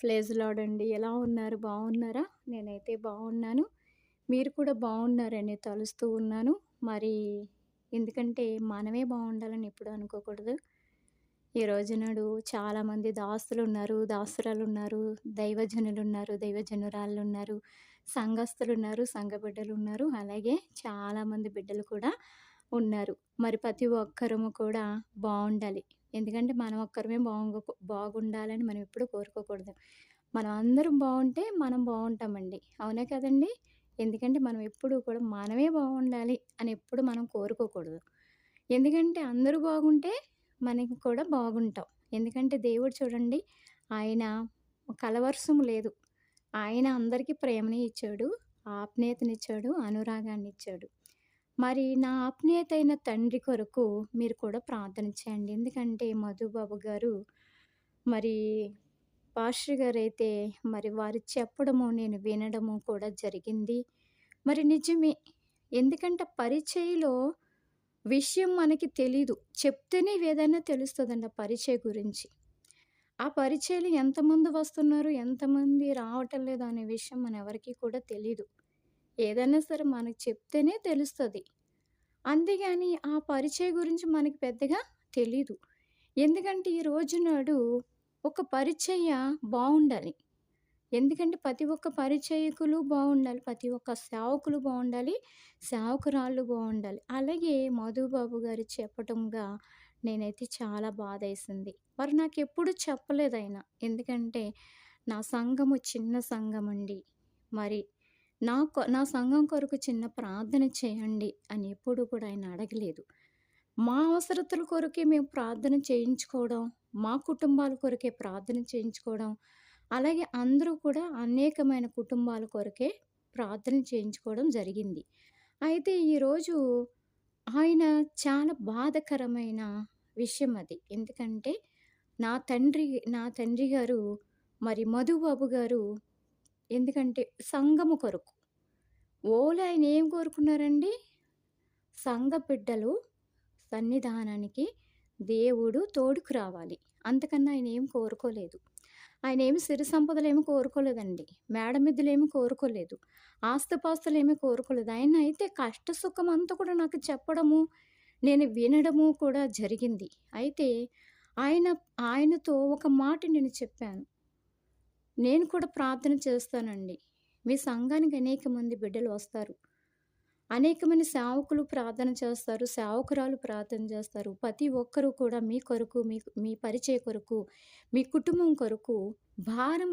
Praise lord అండి. ఎలా ఉన్నారు? బాగున్నారా? నేనైతే బాగున్నాను. మీరు కూడా బాగున్నారని తలుస్తూ ఉన్నాను. మరి ఎందుకంటే మనమే బాగుండాలని ఎప్పుడు అనుకోకూడదు. ఈ రోజునాడు చాలామంది దాసులున్నారు, దాసురాలున్నారు, దైవజనులున్నారు, దైవజనురాళ్ళున్నారు, సంఘస్థులున్నారు, సంఘ బిడ్డలున్నారు. అలాగే చాలామంది బిడ్డలు కూడా ఉన్నారు. మరి ప్రతి ఒక్కరము కూడా బావుండాలి. ఎందుకంటే మనం ఒక్కరమే బాగుండాలని మనం ఎప్పుడు కోరుకోకూడదు. మనం అందరం బావుంటే మనం బావుంటామండి. అవునా కదండీ! ఎందుకంటే మనం ఎప్పుడూ కూడా మనమే బావుండాలి అని ఎప్పుడు మనం కోరుకోకూడదు. ఎందుకంటే అందరూ బాగుంటే మనం కూడా బాగుంటాం. ఎందుకంటే దేవుడు చూడండి ఆయన కలవర్షం లేదు. ఆయన అందరికీ ప్రేమని ఇచ్చాడు, ఆప్యాయతనిచ్చాడు, అనురాగాన్నిచ్చాడు. మరి నా ఆప్యాయతైన తండ్రి కొరకు మీరు కూడా ప్రార్థన చేయండి. ఎందుకంటే మధుబాబు గారు మరి పాస్టర్ గారైతే మరి వారు చెప్పడము, నేను వినడము కూడా జరిగింది. మరి నిజమే. ఎందుకంటే పరిచయలో విషయం మనకి తెలీదు. చెప్తేనే ఏదైనా తెలుస్తదండి ఆ పరిచయ గురించి. ఆ పరిచయలు ఎంతమంది వస్తున్నారు, ఎంతమంది రావటం లేదు అనే విషయం మనెవరికీ కూడా తెలీదు. ఏదైనా సరే మనకు చెప్తేనే తెలుస్తది. అంతేగాని ఆ పరిచయ గురించి మనకి పెద్దగా తెలీదు. ఎందుకంటే ఈ రోజునాడు ఒక పరిచయ బావుండాలి. ఎందుకంటే ప్రతి ఒక్క పరిచయకులు బావుండాలి. ప్రతి ఒక్క సేవకులు బావుండాలి. సేవకురాళ్ళు బావుండాలి. అలాగే మధుబాబు గారు చెప్పటంగా నేనైతే చాలా బాధేసింది. మరి నాకెప్పుడు చెప్పలేదాయన. ఎందుకంటే నా సంఘము చిన్న సంఘమండి. మరి నా సంఘం కొరకు చిన్న ప్రార్థన చేయండి అని ఎప్పుడు కూడా ఆయన అడగలేదు. మా అవసరతల కొరకే మేము ప్రార్థన చేయించుకోవడం, మా కుటుంబాల కొరకే ప్రార్థన చేయించుకోవడం, అలాగే అందరూ కూడా అనేకమైన కుటుంబాల కొరకే ప్రార్థన చేయించుకోవడం జరిగింది. అయితే ఈరోజు ఆయన చాలా బాధాకరమైన విషయం అది. ఎందుకంటే నా తండ్రి నా తండ్రి గారు మరి మధుబాబు గారు ఎందుకంటే సంఘము కొరకు ఓన్లీ ఆయన ఏం కోరుకున్నారండి? సంఘ బిడ్డలు సన్నిధానానికి దేవుడు తోడుకు రావాలి. అంతకన్నా ఆయనేం కోరుకోలేదు. ఆయనేమి సిరి సంపదలేమి కోరుకోలేదండి. మేడ మిద్దెలేమి కోరుకోలేదు. ఆస్తిపాస్తులేమి కోరుకోలేదు. ఆయనయితే కష్ట సుఖం అంతా కూడా నాకు చెప్పడము, నేను వినడము కూడా జరిగింది. అయితే ఆయన ఆయనతో ఒక మాట నేను చెప్పాను. నేను కూడా ప్రార్థన చేస్తానండి. మీ సంఘానికి అనేక మంది బిడ్డలు వస్తారు. అనేకమంది సేవకులు ప్రార్థన చేస్తారు. సేవకురాలు ప్రార్థన చేస్తారు. ప్రతి ఒక్కరు కూడా మీ కొరకు, మీ మీ పరిచయ కొరకు, మీ కుటుంబం కొరకు భారం